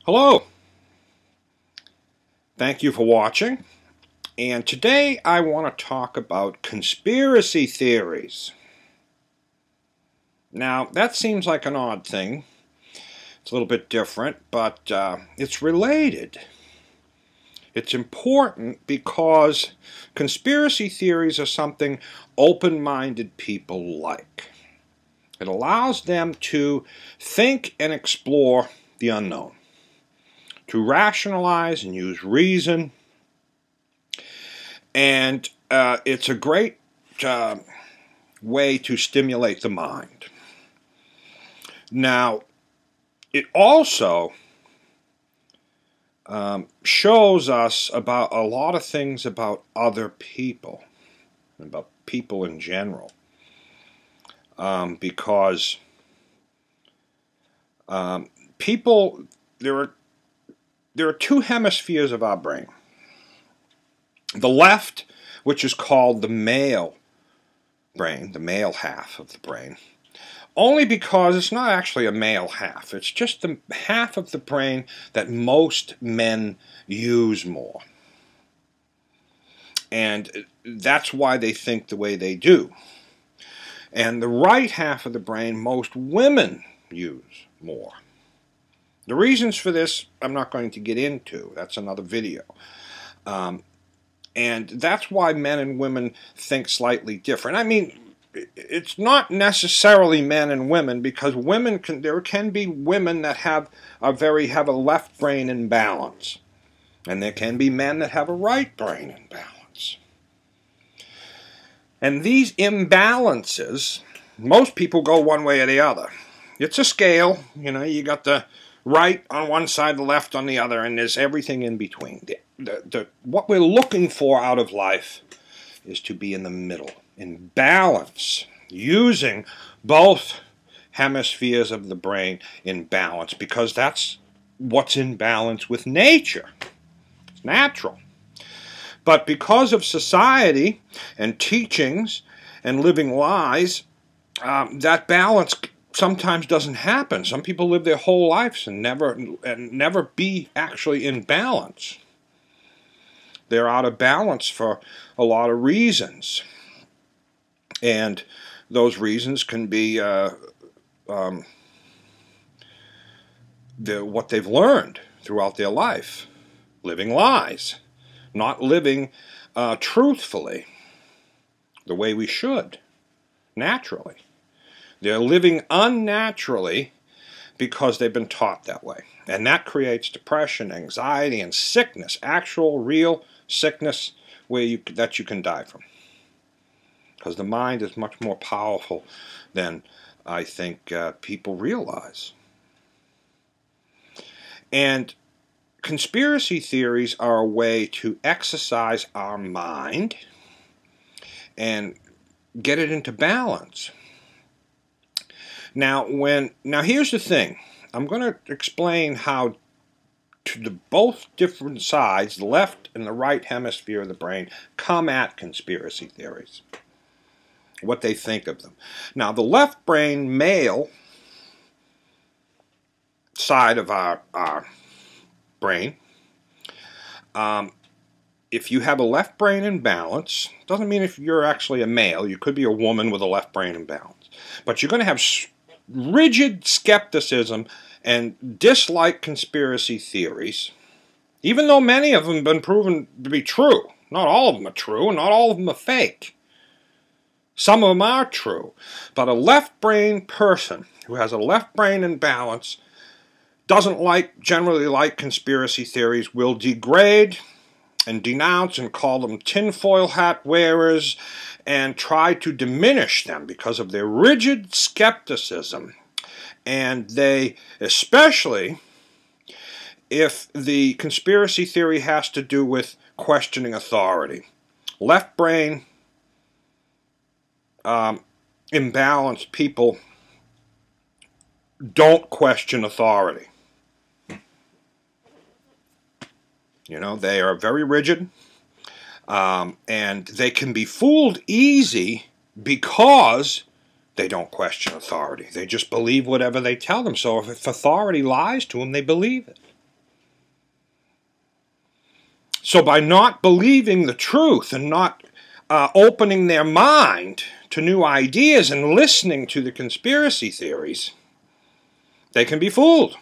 Hello, thank you for watching, and today I want to talk about conspiracy theories. Now, that seems like an odd thing. It's a little bit different, but it's related. It's important because conspiracy theories are something open-minded people like. It allows them to think and explore the unknown, to rationalize and use reason, and it's a great way to stimulate the mind. Now, it also shows us about a lot of things about other people, about people in general, because people, there are two hemispheres of our brain. The left, which is called the male brain, the male half of the brain, only because it's not actually a male half. It's just the half of the brain that most men use more. And that's why they think the way they do. And the right half of the brain, most women use more. The reasons for this, I'm not going to get into. That's another video. And that's why men and women think slightly different. I mean, it's not necessarily men and women, because there can be women that have a left brain imbalance. And there can be men that have a right brain imbalance. And these imbalances, most people go one way or the other. It's a scale, you know, you got the right on one side, the left on the other, and there's everything in between. What we're looking for out of life is to be in the middle, in balance, using both hemispheres of the brain in balance, because that's what's in balance with nature. It's natural. But because of society and teachings and living lies, that balance sometimes doesn't happen. Some people live their whole lives and never be actually in balance. They're out of balance for a lot of reasons, and those reasons can be what they've learned throughout their life, living lies, not living truthfully the way we should, naturally. They're living unnaturally because they've been taught that way. And that creates depression, anxiety, and sickness, actual, real sickness that you can die from. Because the mind is much more powerful than I think people realize. And conspiracy theories are a way to exercise our mind and get it into balance. Now here's the thing. I'm going to explain how both different sides, the left and the right hemisphere of the brain, come at conspiracy theories, what they think of them. Now, the left brain, male side of our brain, if you have a left brain imbalance, doesn't mean if you're actually a male, you could be a woman with a left brain imbalance, but you're going to have rigid skepticism and dislike conspiracy theories, even though many of them have been proven to be true. Not all of them are true, and not all of them are fake. Some of them are true. But a left brain person who has a left brain imbalance doesn't generally like conspiracy theories, will degrade and denounce and call them tinfoil hat wearers, and try to diminish them because of their rigid skepticism. And they, especially if the conspiracy theory has to do with questioning authority. Left brain imbalanced people don't question authority. You know, they are very rigid. And they can be fooled easy because they don't question authority. They just believe whatever they tell them. So if authority lies to them, they believe it. So by not believing the truth and not opening their mind to new ideas and listening to the conspiracy theories, they can be fooled.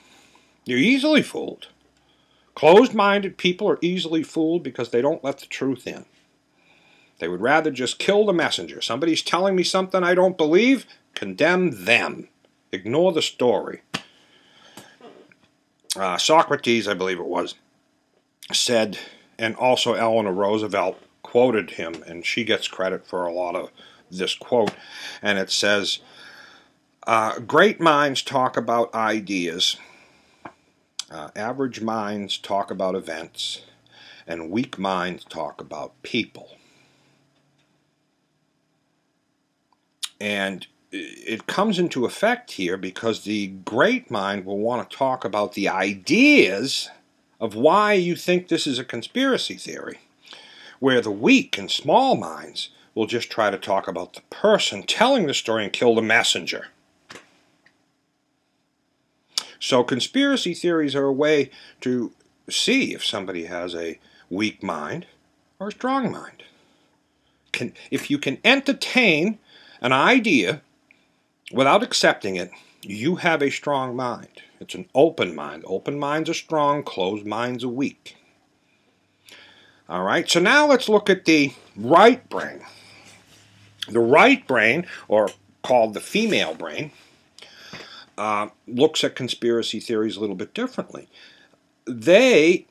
You're easily fooled. Closed-minded people are easily fooled because they don't let the truth in. They would rather just kill the messenger. Somebody's telling me something I don't believe, condemn them. Ignore the story. Socrates, I believe it was, said, and also Eleanor Roosevelt quoted him, and she gets credit for a lot of this quote, and it says, great minds talk about ideas, average minds talk about events, and weak minds talk about people. And it comes into effect here because the great mind will want to talk about the ideas of why you think this is a conspiracy theory, where the weak and small minds will just try to talk about the person telling the story and kill the messenger. So conspiracy theories are a way to see if somebody has a weak mind or a strong mind. If you can entertain an idea without accepting it, you have a strong mind. It's an open mind. Open minds are strong, closed minds are weak. All right, so now let's look at the right brain. The right brain, or called the female brain, looks at conspiracy theories a little bit differently. They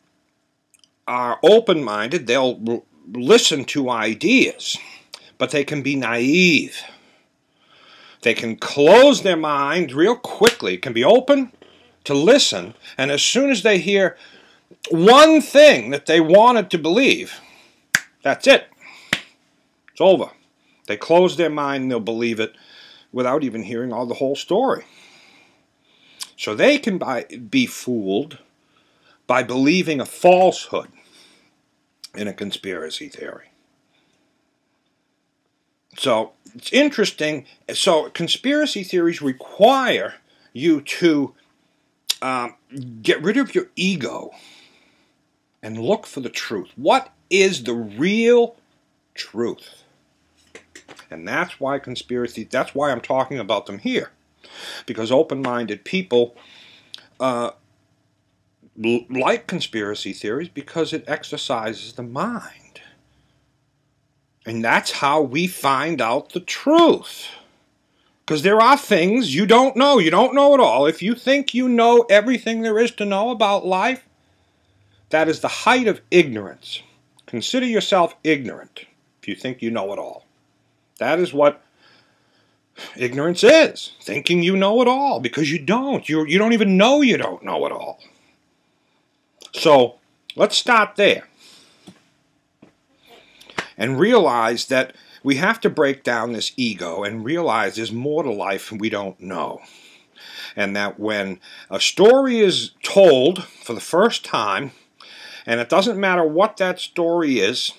are open-minded. They'll listen to ideas, but they can be naive. They can close their mind real quickly. It can be open to listen, and as soon as they hear one thing that they wanted to believe, that's it. It's over. They close their mind and they'll believe it without even hearing all the whole story. So they can be fooled by believing a falsehood in a conspiracy theory. So it's interesting. So conspiracy theories require you to get rid of your ego and look for the truth. What is the real truth? And that's why that's why I'm talking about them here. Because open-minded people like conspiracy theories because it exercises the mind. And that's how we find out the truth. Because there are things you don't know. You don't know it all. If you think you know everything there is to know about life, that is the height of ignorance. Consider yourself ignorant if you think you know it all. That is what ignorance is. Thinking you know it all, because you don't. You don't even know you don't know it all. So let's start there and realize that we have to break down this ego and realize there's more to life we don't know. And that when a story is told for the first time, and it doesn't matter what that story is,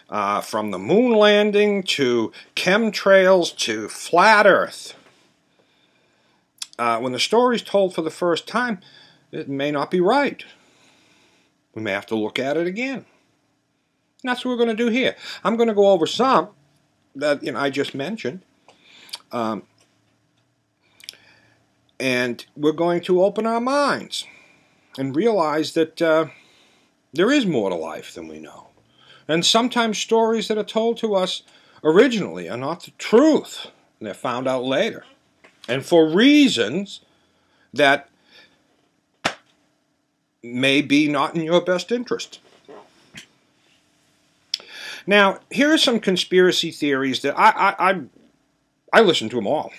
from the moon landing to chemtrails to flat earth, when the story is told for the first time, it may not be right. We may have to look at it again. And that's what we're going to do here. I'm going to go over some that I just mentioned. And we're going to open our minds and realize that there is more to life than we know. And sometimes stories that are told to us originally are not the truth. And they're found out later. And for reasons that may be not in your best interest. Now, here are some conspiracy theories that I listen to them all.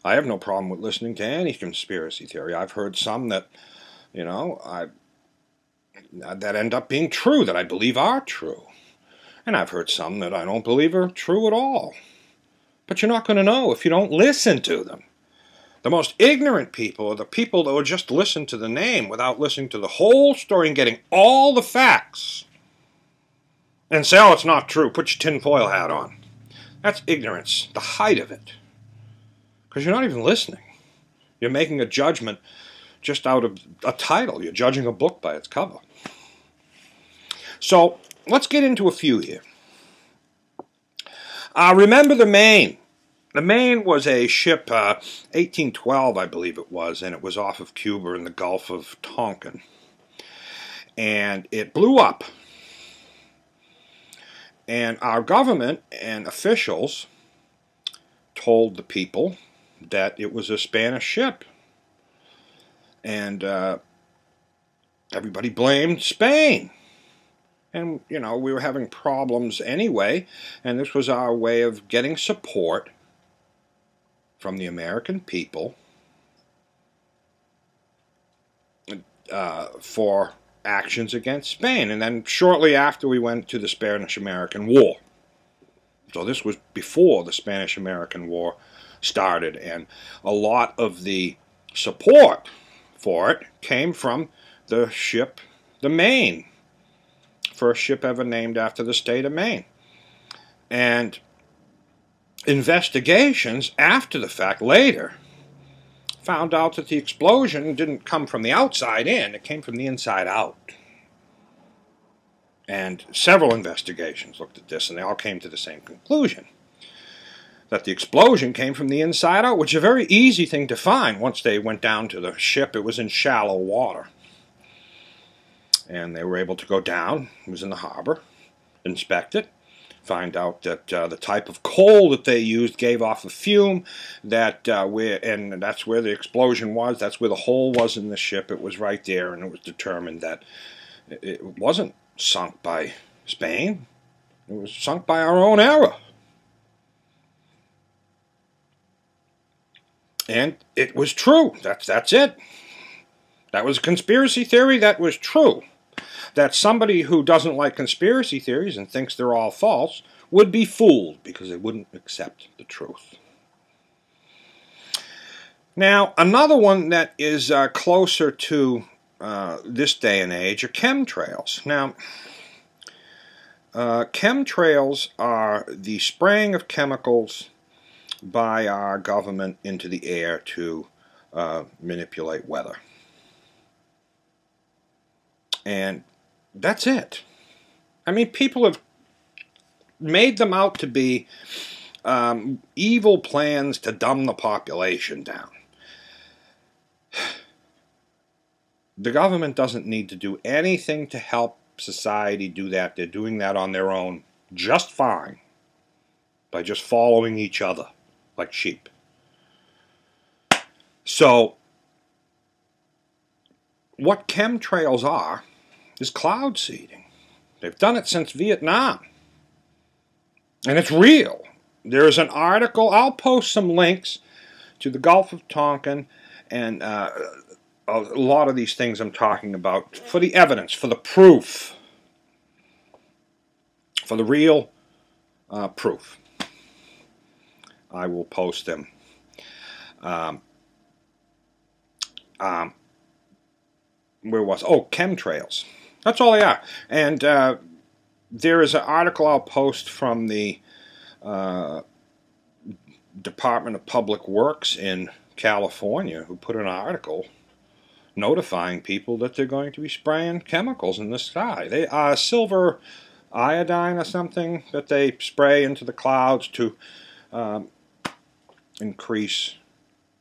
I have no problem with listening to any conspiracy theory. I've heard some that, that end up being true, that I believe are true. And I've heard some that I don't believe are true at all. But you're not going to know if you don't listen to them. The most ignorant people are the people that will just listen to the name without listening to the whole story and getting all the facts. And say, oh, it's not true. Put your tinfoil hat on. That's ignorance, the height of it. Because you're not even listening. You're making a judgment just out of a title. You're judging a book by its cover. So let's get into a few here. Remember the Maine. The Maine was a ship, 1812, I believe it was, and it was off of Cuba in the Gulf of Tonkin. And it blew up. And our government and officials told the people that it was a Spanish ship. And everybody blamed Spain. And, you know, we were having problems anyway, and this was our way of getting support from the American people for actions against Spain. And then shortly after, we went to the Spanish-American War. So this was before the Spanish-American War started, and a lot of the support for it came from the ship, the Maine, first ship ever named after the state of Maine. And investigations after the fact, later, found out that the explosion didn't come from the outside in, it came from the inside out. And several investigations looked at this, and they all came to the same conclusion, that the explosion came from the inside out, which is a very easy thing to find. Once they went down to the ship, it was in shallow water. And they were able to go down, it was in the harbor, inspect it, find out that the type of coal that they used gave off a fume, and that's where the explosion was, that's where the hole was in the ship. It was right there, and it was determined that it wasn't sunk by Spain, it was sunk by our own error. And it was true. That's it. That was a conspiracy theory. That was true. That somebody who doesn't like conspiracy theories and thinks they're all false would be fooled because they wouldn't accept the truth. Now, another one that is closer to this day and age are chemtrails. Now, chemtrails are the spraying of chemicals by our government into the air to manipulate weather. And that's it. I mean, people have made them out to be evil plans to dumb the population down. The government doesn't need to do anything to help society do that. They're doing that on their own just fine by just following each other like sheep. So, what chemtrails are is cloud seeding. They've done it since Vietnam. And it's real. There's an article, I'll post some links to the Gulf of Tonkin and a lot of these things I'm talking about for the evidence, for the proof, for the real proof. I will post them. Where was? Oh, chemtrails. That's all they are. And there is an article I'll post from the Department of Public Works in California, who put an article notifying people that they're going to be spraying chemicals in the sky. They are silver iodine or something that they spray into the clouds to increase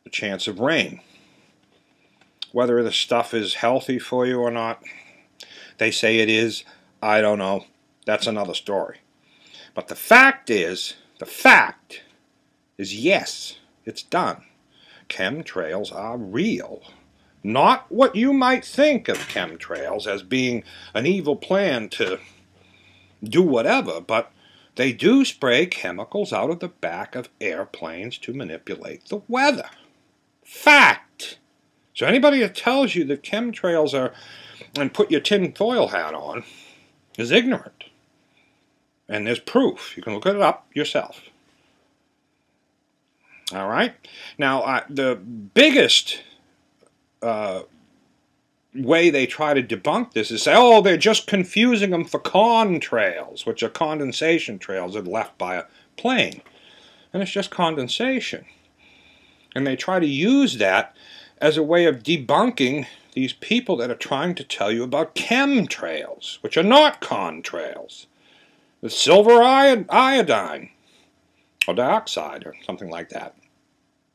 the chance of rain. Whether the stuff is healthy for you or not, they say it is. I don't know. That's another story. But the fact is yes, it's done. Chemtrails are real. Not what you might think of chemtrails as being an evil plan to do whatever, but they do spray chemicals out of the back of airplanes to manipulate the weather. Fact. So anybody that tells you that chemtrails are, and put your tin foil hat on, is ignorant. And there's proof. You can look it up yourself. All right? Now, the biggest way they try to debunk this is say, oh, they're just confusing them for contrails, which are condensation trails that are left by a plane. And it's just condensation. And they try to use that as a way of debunking these people that are trying to tell you about chem trails, which are not contrails, with silver iodine or dioxide or something like that,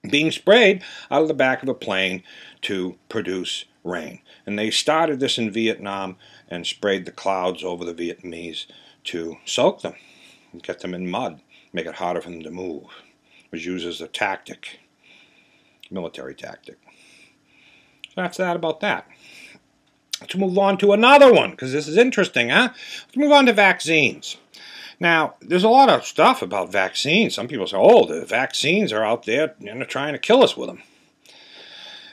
being sprayed out of the back of a plane to produce rain. And they started this in Vietnam and sprayed the clouds over the Vietnamese to soak them and get them in mud, make it harder for them to move. It was used as a tactic, military tactic. So that's that about that. Let's move on to another one, because this is interesting, huh? Let's move on to vaccines. Now, there's a lot of stuff about vaccines. Some people say, oh, the vaccines are out there, trying to kill us with them.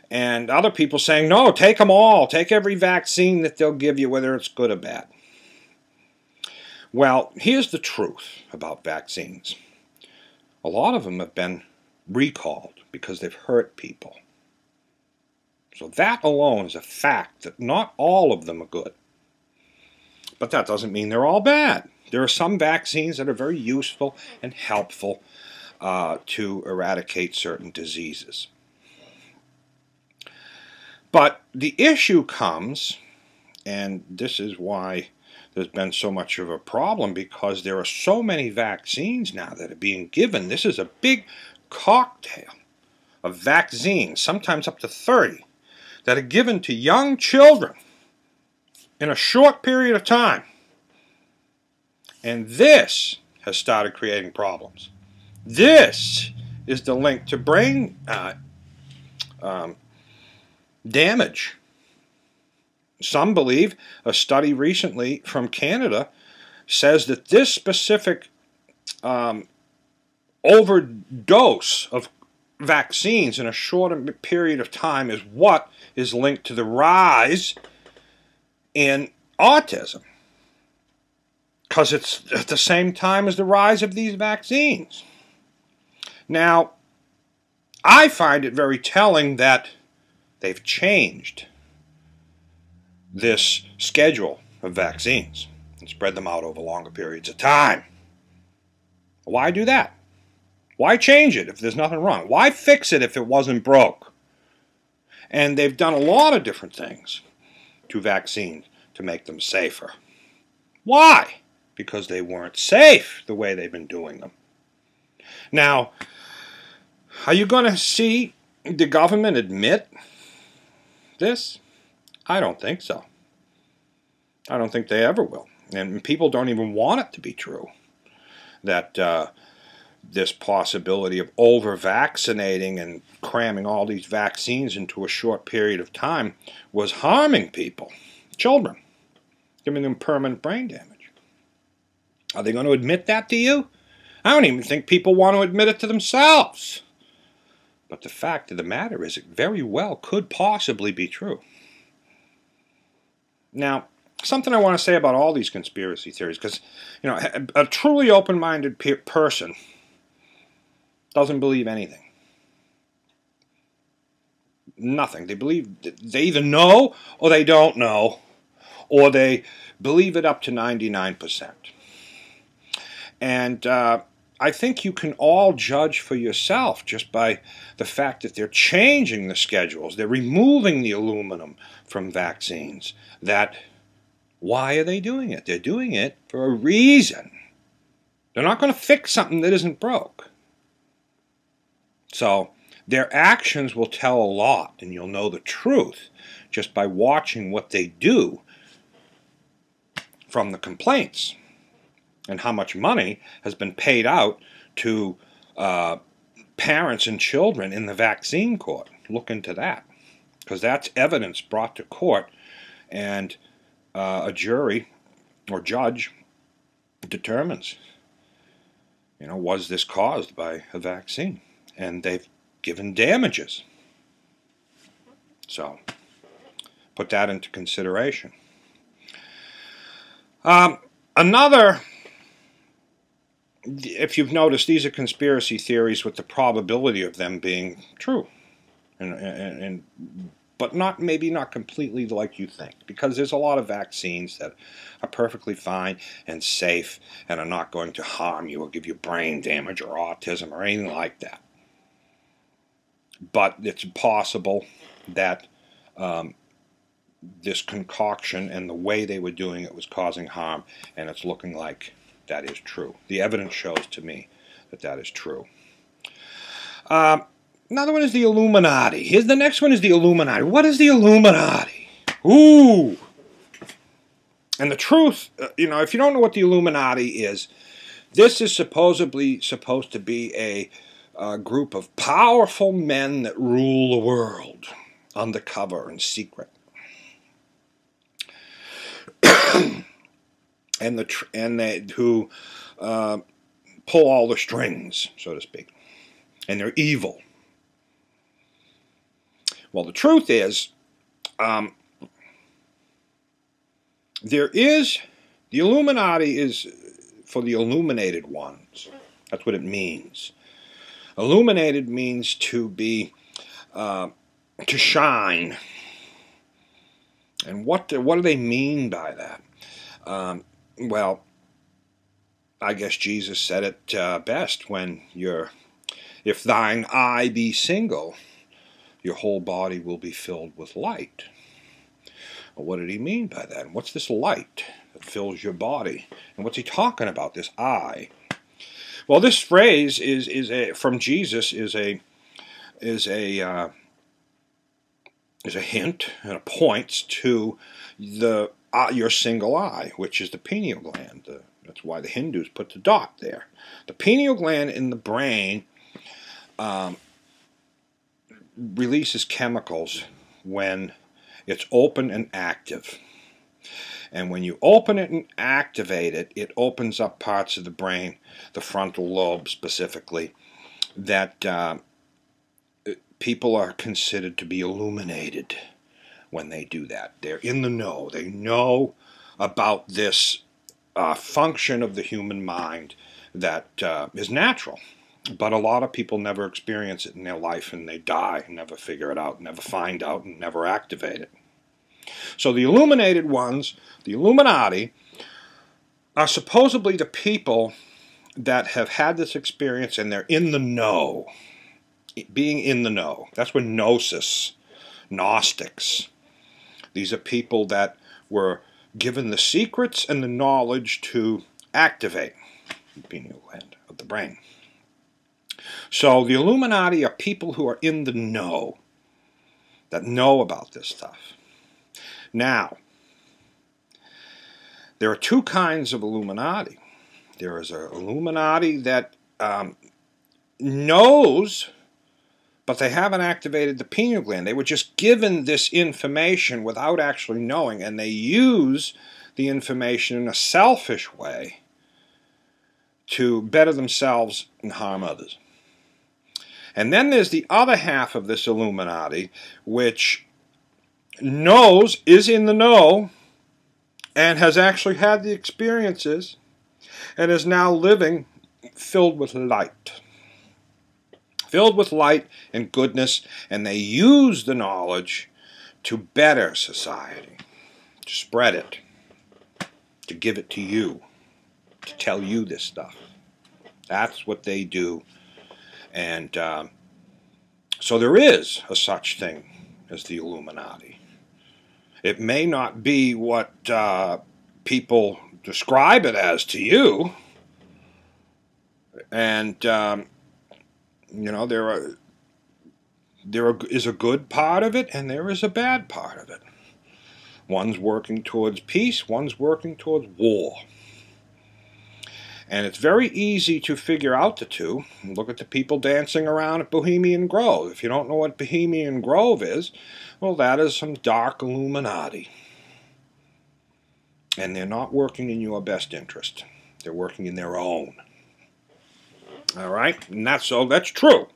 And other people saying, no, take them all. Take every vaccine that they'll give you, whether it's good or bad. Well, here's the truth about vaccines. A lot of them have been recalled because they've hurt people. So that alone is a fact that not all of them are good. But that doesn't mean they're all bad. There are some vaccines that are very useful and helpful to eradicate certain diseases. But the issue comes, and this is why there's been so much of a problem, because there are so many vaccines now that are being given. This is a big cocktail of vaccines, sometimes up to 30, that are given to young children in a short period of time. And this has started creating problems. This is the link to brain damage. Some believe, a study recently from Canada says that this specific overdose of vaccines in a shorter period of time is what is linked to the rise in autism, because it's at the same time as the rise of these vaccines. Now, I find it very telling that they've changed this schedule of vaccines and spread them out over longer periods of time. Why do that? Why change it if there's nothing wrong? Why fix it if it wasn't broke? And they've done a lot of different things to vaccines to make them safer. Why? Because they weren't safe the way they've been doing them. Now, are you going to see the government admit this? I don't think so. I don't think they ever will. And people don't even want it to be true, that this possibility of over-vaccinating and cramming all these vaccines into a short period of time was harming people, children, giving them permanent brain damage. Are they going to admit that to you? I don't even think people want to admit it to themselves. But the fact of the matter is, it very well could possibly be true. Now, something I want to say about all these conspiracy theories, because a truly open-minded person doesn't believe anything. Nothing. They either know or they don't know, or they believe it up to 99%. And I think you can all judge for yourself just by the fact that they're changing the schedules. They're removing the aluminum from vaccines. Why are they doing it? They're doing it for a reason. They're not going to fix something that isn't broke. So their actions will tell a lot, and you'll know the truth just by watching what they do from the complaints, and how much money has been paid out to parents and children in the vaccine court. Look into that, because that's evidence brought to court, and a jury or judge determines, was this caused by a vaccine? And they've given damages. So, put that into consideration. Another, if you've noticed, these are conspiracy theories with the probability of them being true, but maybe not completely like you think, because there's a lot of vaccines that are perfectly fine and safe and are not going to harm you or give you brain damage or autism or anything like that. But it's possible that this concoction and the way they were doing it was causing harm, and it's looking like that is true. The evidence shows to me that that is true. Another one is the Illuminati. Here's the next one is the Illuminati. What is the Illuminati? Ooh! And the truth, if you don't know what the Illuminati is, this is supposedly supposed to be a group of powerful men that rule the world, undercover and secret. who pull all the strings, so to speak. And they're evil. Well, the truth is, the Illuminati is for the illuminated ones. That's what it means. Illuminated means to be, to shine. And what do they mean by that? Well, I guess Jesus said it best when if thine eye be single, your whole body will be filled with light. Well, what did he mean by that? And what's this light that fills your body? And what's he talking about, this eye? Well, this phrase from Jesus is a hint, and it points to your single eye, which is the pineal gland. That's why the Hindus put the dot there. The pineal gland in the brain releases chemicals when it's open and active. And when you open it and activate it, it opens up parts of the brain, the frontal lobe specifically, that people are considered to be illuminated when they do that. They're in the know. They know about this function of the human mind that is natural. But a lot of people never experience it in their life, and they die and never figure it out, never find out, and never activate it. So the illuminated ones, the Illuminati, are supposedly the people that have had this experience and they're in the know. Being in the know. That's what gnosis, Gnostics. These are people that were given the secrets and the knowledge to activate the pineal gland of the brain. So the Illuminati are people who are in the know, that know about this stuff. Now, there are two kinds of Illuminati. There is an Illuminati that knows, but they haven't activated the pineal gland. They were just given this information without actually knowing, and they use the information in a selfish way to better themselves and harm others. And then there's the other half of this Illuminati, which knows, is in the know, and has actually had the experiences, and is now living filled with light. Filled with light and goodness, and they use the knowledge to better society, to spread it, to give it to you, to tell you this stuff. That's what they do. And so there is a such thing as the Illuminati. It may not be what people describe it as to you, and there is a good part of it, and there is a bad part of it. One's working towards peace, one's working towards war. And it's very easy to figure out the two. Look at the people dancing around at Bohemian Grove. If you don't know what Bohemian Grove is, well, that is some dark Illuminati. And they're not working in your best interest. They're working in their own. All right? And that's true.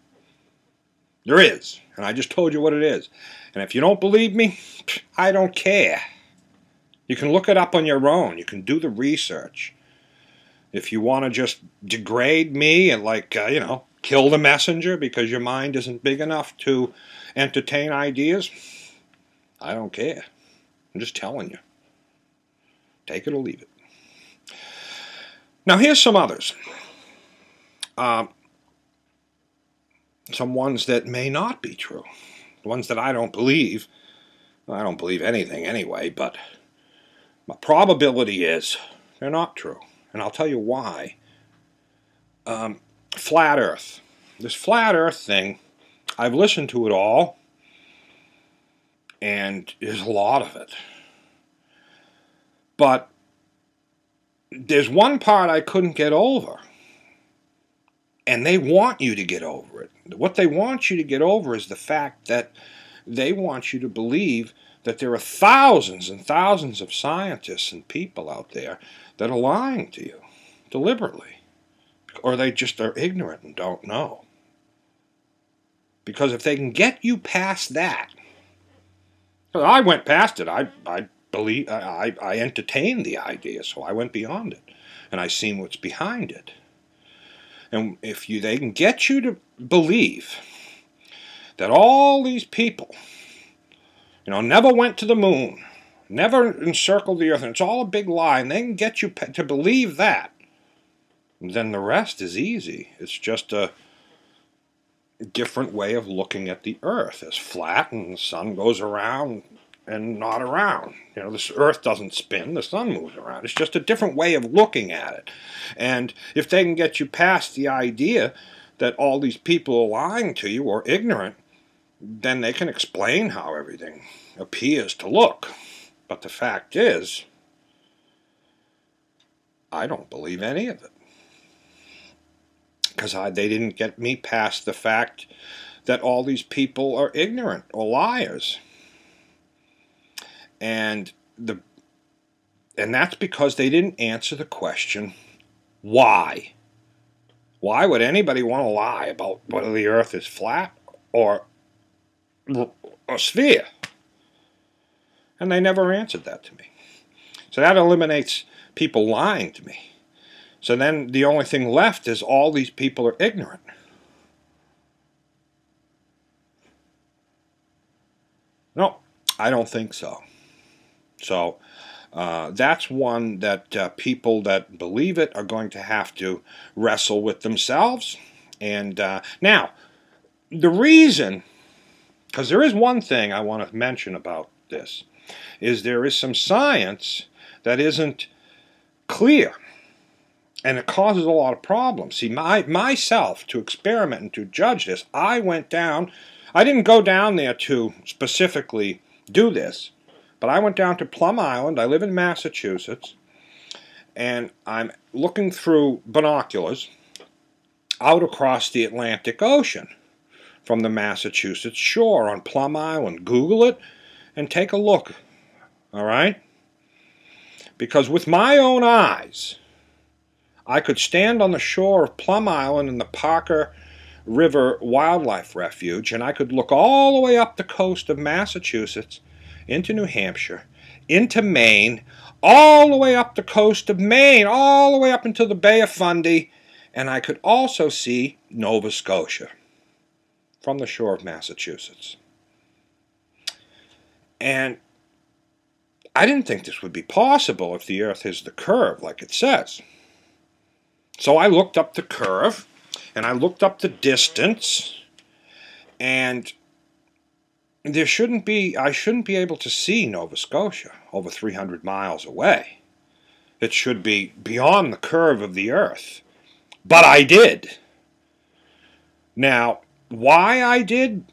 There is. And I just told you what it is. And if you don't believe me, I don't care. You can look it up on your own. You can do the research. If you want to just degrade me and kill the messenger because your mind isn't big enough to entertain ideas, I don't care. I'm just telling you. Take it or leave it. Now here's some others. Some ones that may not be true. The ones that I don't believe, I don't believe anything anyway, but my probability is they're not true. And I'll tell you why. Flat Earth. This flat Earth thing, I've listened to it all, and there's a lot of it. But there's one part I couldn't get over, and they want you to get over it. What they want you to get over is the fact that they want you to believe that there are thousands and thousands of scientists and people out there that are lying to you deliberately, or they just are ignorant and don't know. Because if they can get you past that, I went past it. I believe I entertained the idea, so I went beyond it, and I seen what's behind it. And if they can get you to believe that all these people, never went to the moon, never encircled the earth, and it's all a big lie, and they can get you to believe that, then the rest is easy. It's just a different way of looking at the earth as flat, and the sun goes around and not around. This earth doesn't spin, the sun moves around. It's just a different way of looking at it. And if they can get you past the idea that all these people are lying to you or ignorant, then they can explain how everything appears to look. But the fact is, I don't believe any of it. Because they didn't get me past the fact that all these people are ignorant or liars. And that's because they didn't answer the question, why? Why would anybody want to lie about whether the earth is flat or a sphere? And they never answered that to me. So that eliminates people lying to me. So then the only thing left is all these people are ignorant. No, I don't think so. So that's one that people that believe it are going to have to wrestle with themselves. And now, the reason, because there is one thing I want to mention about this, is there is some science that isn't clear. And it causes a lot of problems. See, myself, to experiment and to judge this, I went down. I didn't go down there to specifically do this, but I went down to Plum Island. I live in Massachusetts, and I'm looking through binoculars out across the Atlantic Ocean from the Massachusetts shore on Plum Island. Google it and take a look, all right? Because with my own eyes, I could stand on the shore of Plum Island in the Parker River Wildlife Refuge, and I could look all the way up the coast of Massachusetts, into New Hampshire, into Maine, all the way up the coast of Maine, all the way up into the Bay of Fundy, and I could also see Nova Scotia from the shore of Massachusetts. And I didn't think this would be possible if the Earth is the curve, like it says. So I looked up the curve, and I looked up the distance, and I shouldn't be able to see Nova Scotia over 300 miles away. It should be beyond the curve of the Earth. But I did. Now, why I did?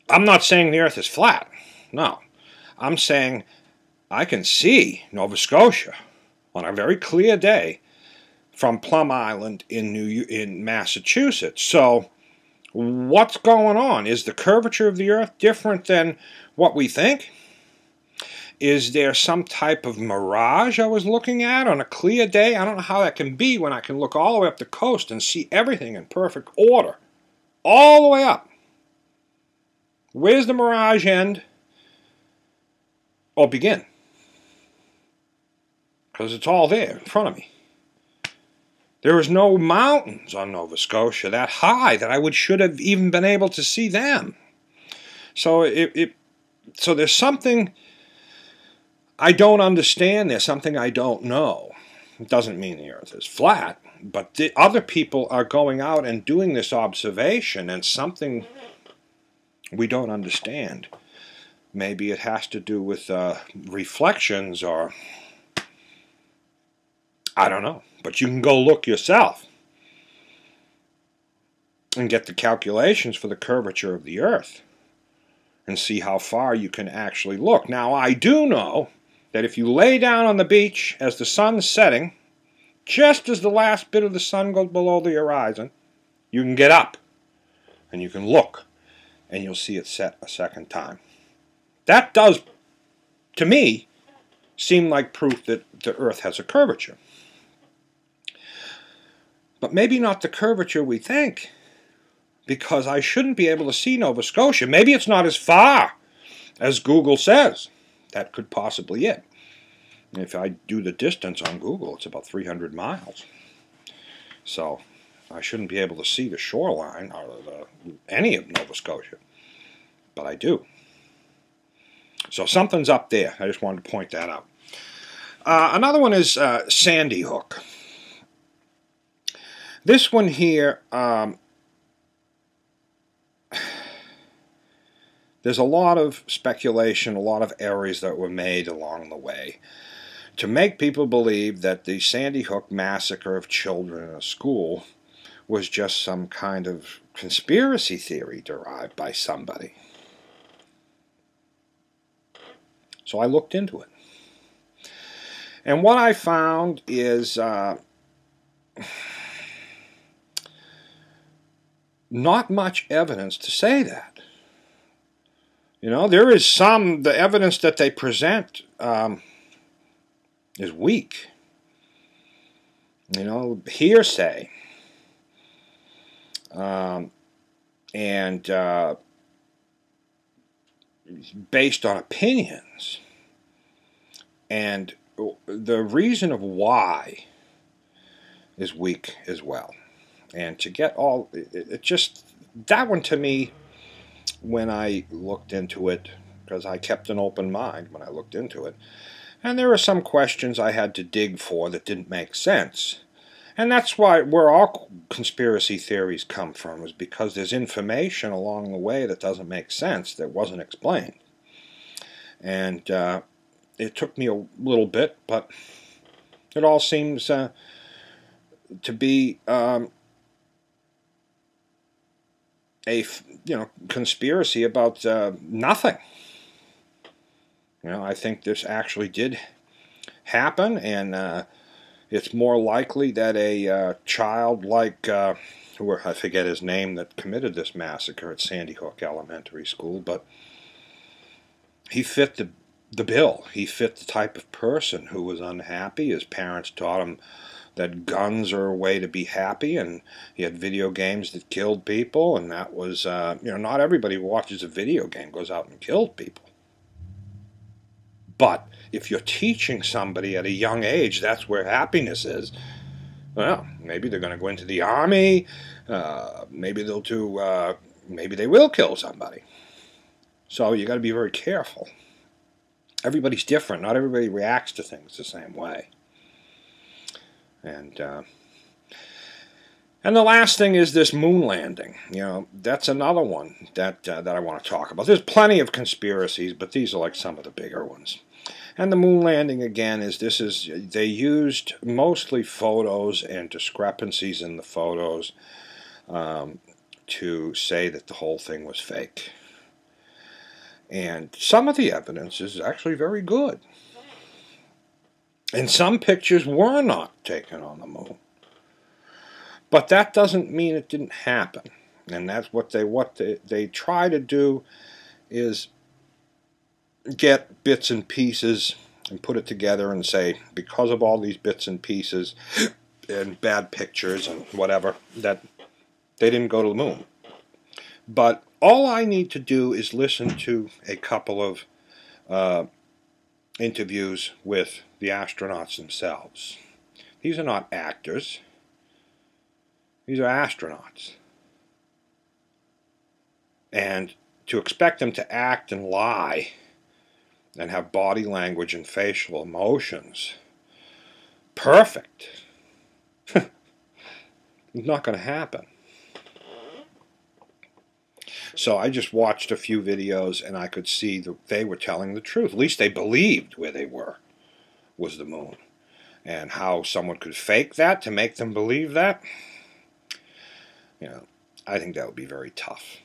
I'm not saying the Earth is flat. No. I'm saying I can see Nova Scotia on a very clear day from Plum Island in Massachusetts. So what's going on? Is the curvature of the Earth different than what we think? Is there some type of mirage I was looking at on a clear day? I don't know how that can be when I can look all the way up the coast and see everything in perfect order. All the way up. Where's the mirage end or begin? Because it's all there in front of me. There is no mountains on Nova Scotia that high that I should have even been able to see them. So so there's something I don't understand. There's something I don't know. It doesn't mean the Earth is flat, but the other people are going out and doing this observation, and something we don't understand. Maybe it has to do with reflections, or I don't know. But you can go look yourself and get the calculations for the curvature of the Earth and see how far you can actually look. Now, I do know that if you lay down on the beach as the sun's setting, just as the last bit of the sun goes below the horizon, you can get up and you can look and you'll see it set a second time. That does, to me, seem like proof that the Earth has a curvature. But maybe not the curvature we think, because I shouldn't be able to see Nova Scotia. Maybe it's not as far as Google says. That could possibly it. If I do the distance on Google, it's about 300 miles. So I shouldn't be able to see the shoreline or any of Nova Scotia. But I do. So something's up there. I just wanted to point that out. Another one is Sandy Hook. This one here, there's a lot of speculation, a lot of errors that were made along the way to make people believe that the Sandy Hook massacre of children in a school was just some kind of conspiracy theory derived by somebody. So I looked into it. And what I found is not much evidence to say that. You know, there is the evidence that they present is weak. You know, hearsay. And based on opinions. And the reason of why is weak as well. And to get all, it just, that one to me, when I looked into it, because I kept an open mind when I looked into it, and there were some questions I had to dig for that didn't make sense. And that's where all conspiracy theories come from, is because there's information along the way that doesn't make sense, that wasn't explained. And it took me a little bit, but it all seems to be a conspiracy about nothing. You know, I think this actually did happen, and it's more likely that a child like, I forget his name, that committed this massacre at Sandy Hook Elementary School, but he fit the bill. He fit the type of person who was unhappy. His parents taught him that guns are a way to be happy, and he had video games that killed people, and that was, not everybody who watches a video game goes out and kills people. But if you're teaching somebody at a young age that's where happiness is, well, maybe they're going to go into the army, maybe they'll do, maybe they will kill somebody. So you got to be very careful. Everybody's different. Not everybody reacts to things the same way. And the last thing is this moon landing. You know, that's another one that I want to talk about. There's plenty of conspiracies, but these are like some of the bigger ones. And the moon landing, again, they used mostly photos and discrepancies in the photos to say that the whole thing was fake. And some of the evidence is actually very good. And some pictures were not taken on the moon. But that doesn't mean it didn't happen. And that's what they try to do, is get bits and pieces and put it together and say, because of all these bits and pieces and bad pictures and whatever, that they didn't go to the moon. But all I need to do is listen to a couple of interviews with the astronauts themselves. These are not actors. These are astronauts. And to expect them to act and lie and have body language and facial emotions perfect, it's not going to happen. So I just watched a few videos, and I could see that they were telling the truth. At least they believed where they were was the moon. And how someone could fake that to make them believe that, you know, I think that would be very tough.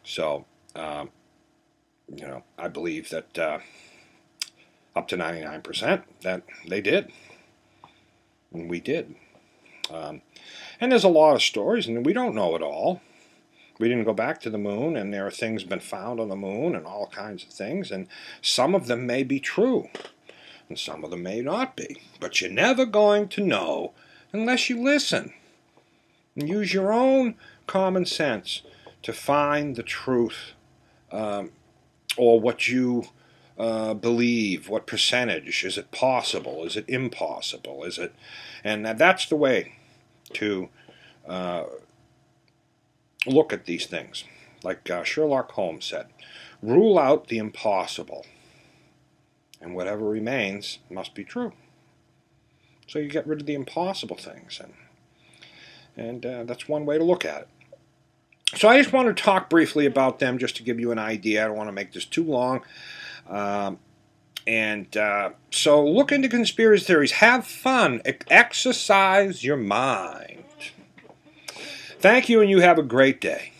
So, you know, I believe that up to 99% that they did. And we did. And there's a lot of stories, and we don't know it all. We didn't go back to the moon, and there are things been found on the moon and all kinds of things, and some of them may be true, and some of them may not be. But you're never going to know unless you listen and use your own common sense to find the truth, or what you believe. What percentage? Is it possible? Is it impossible? Is it? And that's the way to look at these things. Like Sherlock Holmes said, rule out the impossible, and whatever remains must be true. So you get rid of the impossible things, and that's one way to look at it. So I just want to talk briefly about them just to give you an idea. I don't want to make this too long. So look into conspiracy theories. Have fun. Exercise your mind. Thank you, and you have a great day.